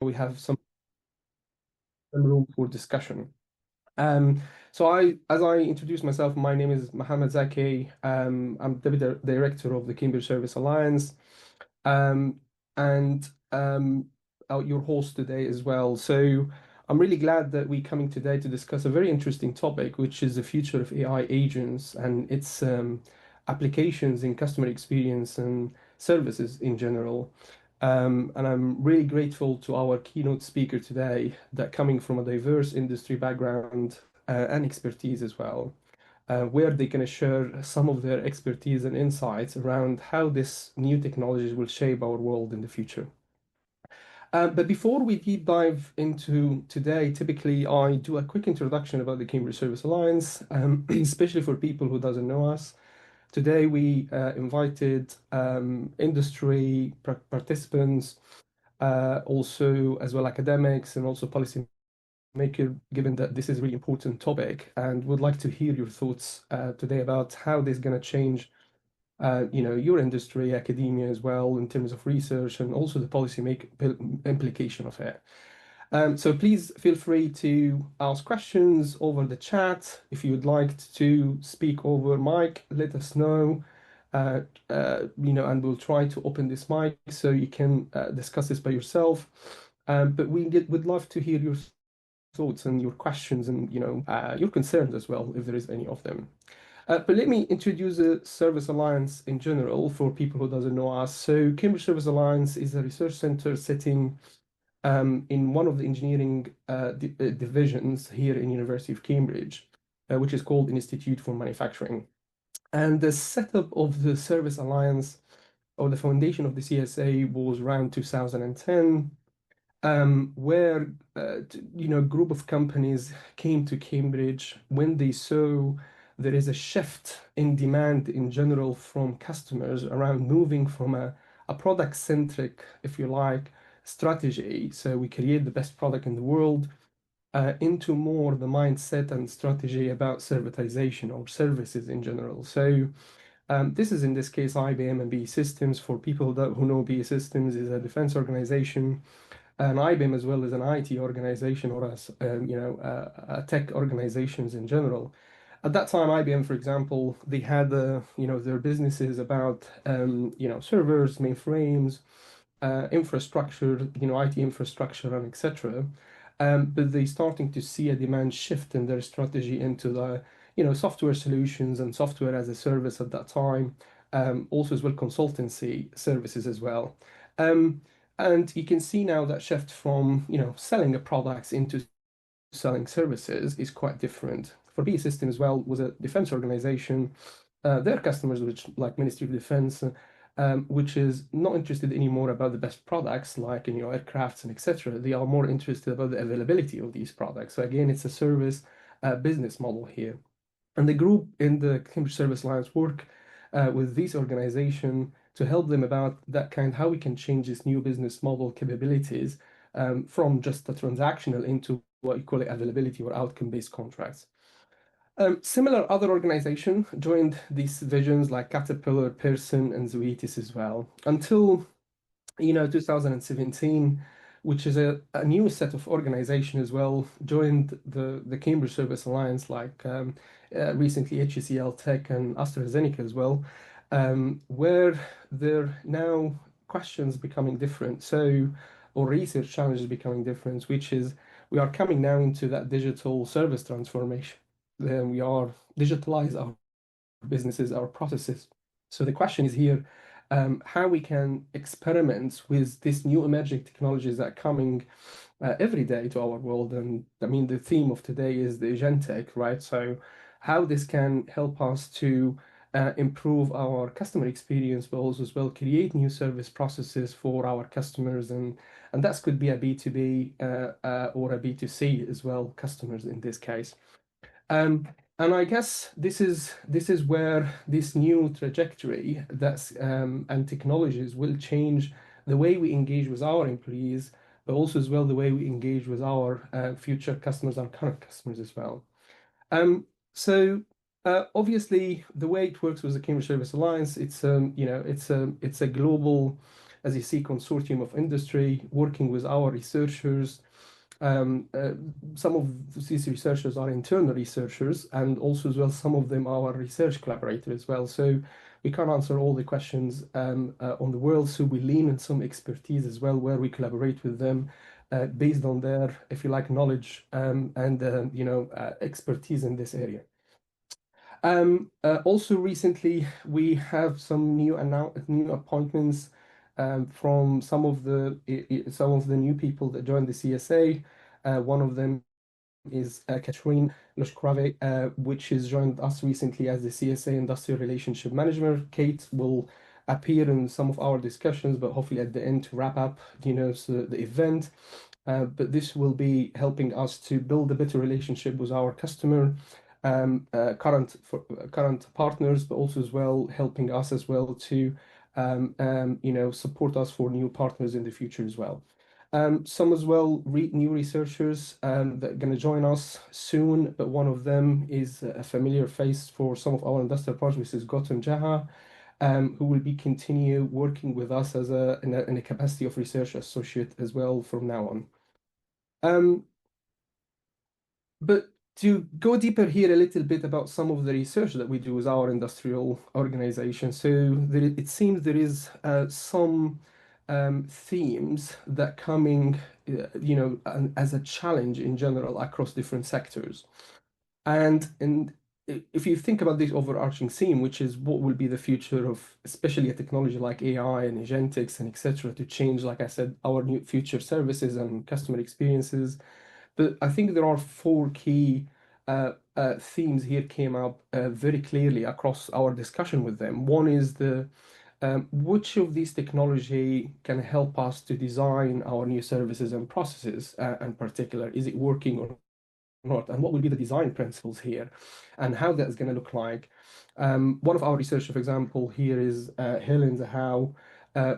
we have some room for discussion. Um, as I introduce myself, my name is Mohamed Zaki. I'm Deputy Director of the Cambridge Service Alliance, um, and your host today as well. So I'm really glad that we're coming today to discuss a very interesting topic, which is the future of AI agents and its applications in customer experience and services in general. And I'm really grateful to our keynote speaker today that coming from a diverse industry background and expertise as well, where they can share some of their expertise and insights around how this new technologies will shape our world in the future. But before we deep dive into today, typically I do a quick introduction about the Cambridge Service Alliance, especially for people who doesn't know us. Today we invited industry participants, also as well academics and also policy maker, given that this is a really important topic, and would like to hear your thoughts today about how this is going to change, your industry, academia as well, in terms of research and also the policy make implication of it. So please feel free to ask questions over the chat. If you would like to speak over mic, let us know. And we'll try to open this mic so you can discuss this by yourself. But would love to hear your thoughts and your questions and your concerns as well, if there is any of them. But let me introduce the Service Alliance in general for people who doesn't know us. So Cambridge Service Alliance is a research center sitting in one of the engineering divisions here in University of Cambridge, which is called Institute for Manufacturing. And the setup of the Service Alliance or the foundation of the CSA was around 2010, where group of companies came to Cambridge when they saw there is a shift in demand in general from customers around moving from a product-centric, if you like, strategy. So we create the best product in the world into more the mindset and strategy about servitization or services in general. So this is in this case IBM and BAE Systems. For people who know BAE Systems is a defense organization, and IBM as well as an IT organization or as tech organizations in general. At that time, IBM, for example, they had their businesses about servers, mainframes, infrastructure, IT infrastructure, and etc. But they starting to see a demand shift in their strategy into the software solutions and software as a service at that time, also as well consultancy services as well. And you can see now that shift from selling a products into selling services is quite different. For BAE System as well was a defense organization. Their customers, which like Ministry of Defense, which is not interested anymore about the best products like aircrafts and etc. They are more interested about the availability of these products. So again, it's a service business model here. And the group in the Cambridge Service Alliance work with these organizations to help them about that kind, how we can change this new business model capabilities from just a transactional into what you call it availability or outcome-based contracts. Similar other organization joined these visions like Caterpillar, Pearson, and Zoetis as well until 2017, which is a new set of organization as well, joined the Cambridge Service Alliance, like recently HCL Tech and AstraZeneca as well, where there now questions becoming different. So, or research challenges becoming different, which is we are coming now into that digital service transformation. Then we are digitalize our businesses, our processes. So the question is here, how we can experiment with these new emerging technologies that are coming every day to our world. And I mean, the theme of today is the agentic, right? So how this can help us to improve our customer experience, but also as well create new service processes for our customers. And that could be a B2B or a B2C as well, customers in this case. And I guess this is where this new trajectory that's and technologies will change the way we engage with our employees, but also as well the way we engage with our future customers, our current customers as well. So obviously the way it works with the Cambridge Service Alliance, it's a global as you see, consortium of industry working with our researchers. Um, uh, some of these researchers are internal researchers, and also as well, some of them are research collaborators as well. So we can't answer all the questions on the world, so we lean on some expertise as well, where we collaborate with them based on their, if you like, knowledge and expertise in this area. Also recently, we have some new appointments from some of the new people that joined the CSA. One of them is Catherine Loshkrave, which has joined us recently as the CSA Industrial Relationship Manager. Kate will appear in some of our discussions, but hopefully at the end to wrap up, the event. But this will be helping us to build a better relationship with our customer, current partners, but also as well helping us as well to support us for new partners in the future as well. Some as well new researchers that are going to join us soon, but one of them is a familiar face for some of our industrial projects, is Gautam Jaha, who will be continue working with us as in a capacity of research associate as well from now on. Um, but to go deeper here a little bit about some of the research that we do with our industrial organization. So it seems there is some themes that coming, as a challenge in general across different sectors. And if you think about this overarching theme, which is what will be the future of, especially a technology like AI and agentics and etc., to change, like I said, our new future services and customer experiences. But I think there are four key themes here came up very clearly across our discussion with them. One is the which of these technology can help us to design our new services and processes, in particular, is it working or not, and what will be the design principles here, and how that's going to look like. One of our researchers, for example, here is Helen Zahau,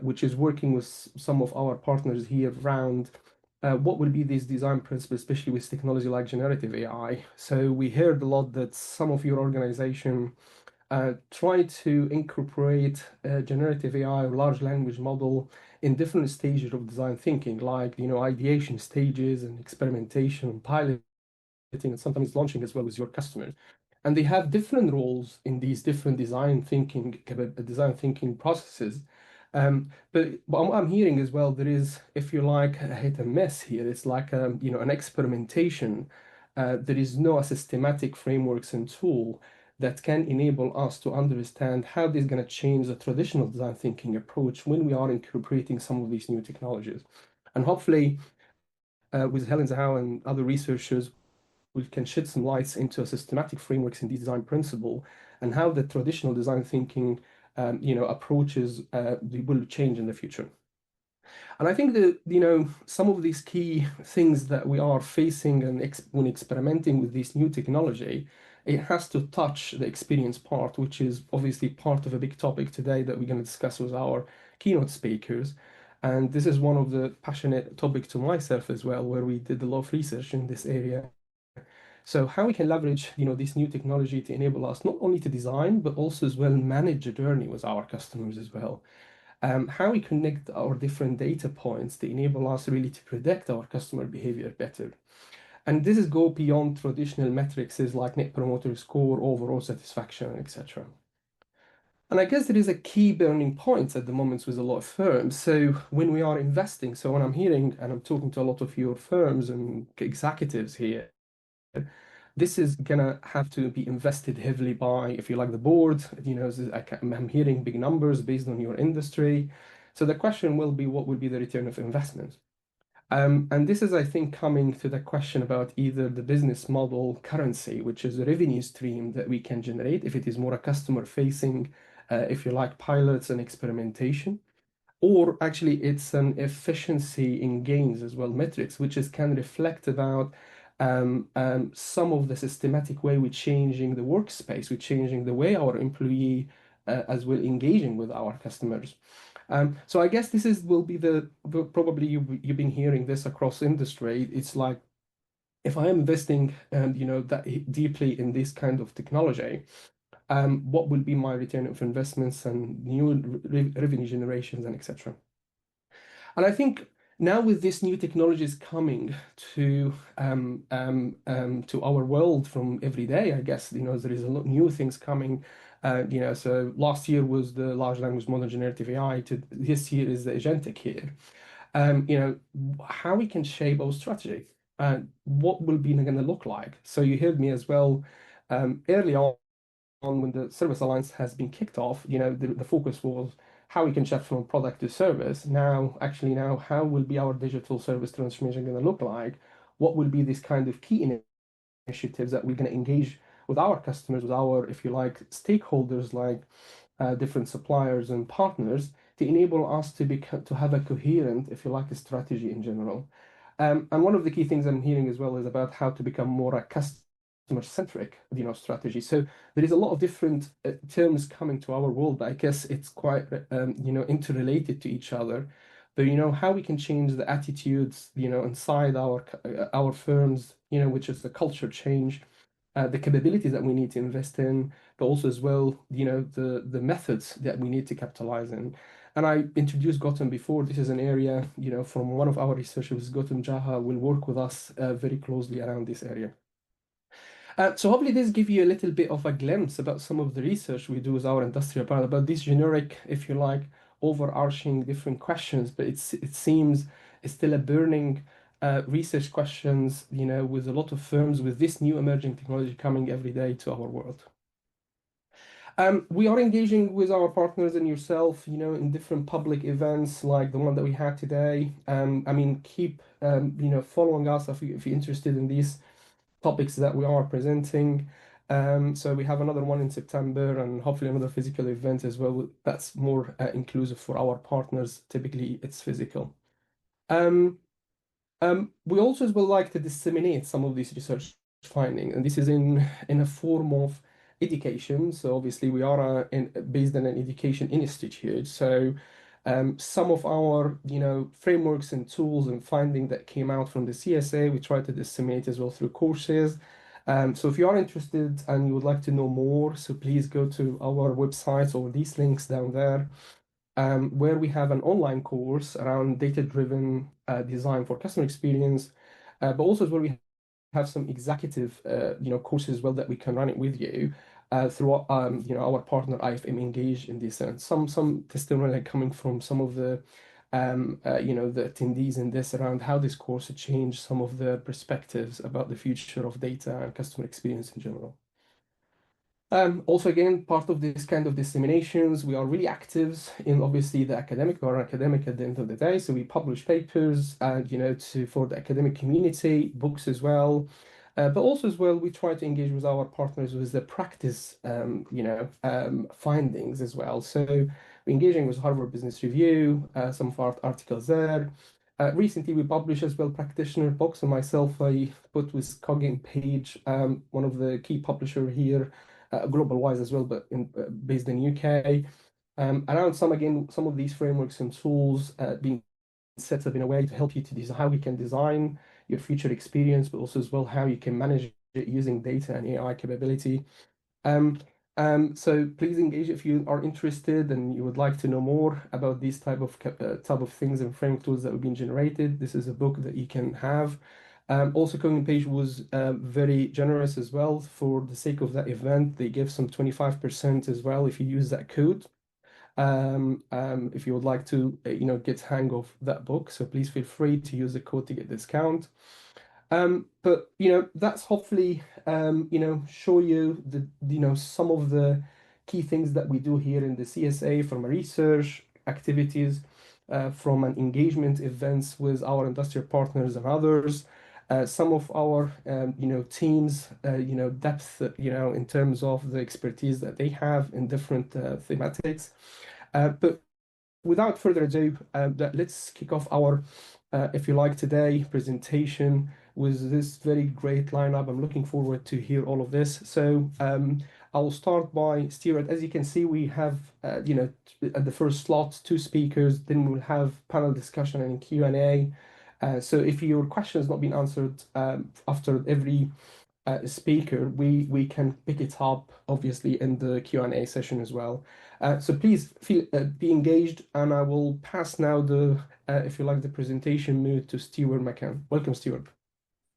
which is working with some of our partners here around what will be these design principles, especially with technology like generative AI. So we heard a lot that some of your organization try to incorporate generative AI or large language model in different stages of design thinking, like ideation stages and experimentation and piloting and sometimes launching as well with your customers. And they have different roles in these different design thinking processes. But what I'm hearing as well, there is, if you like, a hit and miss here. It's like an experimentation. There is no a systematic frameworks and tool that can enable us to understand how this is going to change the traditional design thinking approach when we are incorporating some of these new technologies. And hopefully, with Helen Zhao and other researchers, we can shed some lights into a systematic frameworks in design principle and how the traditional design thinking, approaches will change in the future. And I think that, some of these key things that we are facing and when experimenting with this new technology, it has to touch the experience part, which is obviously part of a big topic today that we're going to discuss with our keynote speakers. And this is one of the passionate topics to myself as well, where we did a lot of research in this area. So how we can leverage, this new technology to enable us not only to design, but also as well manage a journey with our customers as well. How we connect our different data points to enable us really to predict our customer behavior better. And this is go beyond traditional metrics like Net Promoter Score, overall satisfaction, etc. And I guess there is a key burning point at the moment with a lot of firms. So when we are investing, so when I'm hearing and I'm talking to a lot of your firms and executives here, this is gonna have to be invested heavily by, if you like, the board. I'm hearing big numbers based on your industry. So the question will be, what will be the return of investment? And this is, I think, coming to the question about either the business model currency, which is a revenue stream that we can generate if it is more a customer facing, if you like, pilots and experimentation, or actually it's an efficiency in gains as well, metrics, which is can reflect about some of the systematic way we're changing the workspace, we're changing the way our employee as well engaging with our customers. So I guess this will be probably you've been hearing this across industry. It's like if I am investing that deeply in this kind of technology, what will be my return of investments and new revenue generations and etc. And I think now with this new technologies coming to our world from every day, I guess, there is a lot new things coming. So last year was the large language model generative AI. To this year is the agentic here. How we can shape our strategy and what will be going to look like. So you heard me as well early on when the service alliance has been kicked off, the focus was how we can shift from product to service. Now, how will be our digital service transformation going to look like? What will be this kind of key initiatives that we're going to engage with our customers, with our, if you like, stakeholders like different suppliers and partners to enable us to have a coherent, if you like, a strategy in general. And one of the key things I'm hearing as well is about how to become more a customer-centric, strategy. So there is a lot of different terms coming to our world, but I guess it's quite, interrelated to each other. But how we can change the attitudes, inside our firms, which is the culture change, the capabilities that we need to invest in, but also as well, the methods that we need to capitalize in. And I introduced Gautam before. This is an area, from one of our researchers, Gautam Jaha, will work with us very closely around this area. So hopefully this give you a little bit of a glimpse about some of the research we do with our industrial partner, about these generic, if you like, overarching different questions, but it seems it's still a burning research questions, with a lot of firms with this new emerging technology coming every day to our world. We are engaging with our partners and yourself, in different public events like the one that we had today. Keep, following us if you're interested in these topics that we are presenting. So we have another one in September and hopefully another physical event as well. That's more inclusive for our partners. Typically, it's physical. We also as well like to disseminate some of these research findings, and this is in a form of education. So obviously we are based on an education institute. So some of our frameworks and tools and finding that came out from the CSA, we try to disseminate as well through courses. So if you are interested and you would like to know more, so please go to our website or these links down there, where we have an online course around data-driven design for customer experience, but also where we have some executive, courses as well that we can run it with you through, our partner IFM Engage in this. And some testimony coming from some of the, the attendees in this around how this course has changed some of the perspectives about the future of data and customer experience in general. Also, again, part of this kind of disseminations, we are really active in obviously the academic or academic at the end of the day. So we publish papers and, for the academic community, books as well. But also as well, we try to engage with our partners with the practice, findings as well. So we're engaging with Harvard Business Review, some of our articles there. Recently, we published as well practitioner books, and myself, I put with Coggin Page, one of the key publisher here, global wise as well, but based in UK, around some of these frameworks and tools being set up in a way to help you to design how we can design your future experience, but also as well how you can manage it using data and AI capability. So please engage if you are interested and you would like to know more about these type of things and framework tools that have been generated. This is a book that you can have. Also, Cognitive Page was very generous as well for the sake of that event. They give some 25% as well if you use that code. If you would like to, get hang of that book, so please feel free to use the code to get discount. But that's hopefully show you some of the key things that we do here in the CSA from a research activities, from an engagement events with our industrial partners and others. Some of our teams depth in terms of the expertise that they have in different thematics. But without further ado, let's kick off our, if you like, today presentation with this very great lineup. I'm looking forward to hear all of this. So I'll start by Stuart. As you can see, we have, at the first slot, two speakers. Then we'll have panel discussion and Q&A. So if your question has not been answered after every speaker, we can pick it up obviously in the Q&A session as well. So please feel be engaged, and I will pass now the if you like the presentation mood to Stewart McCann. Welcome, Stewart.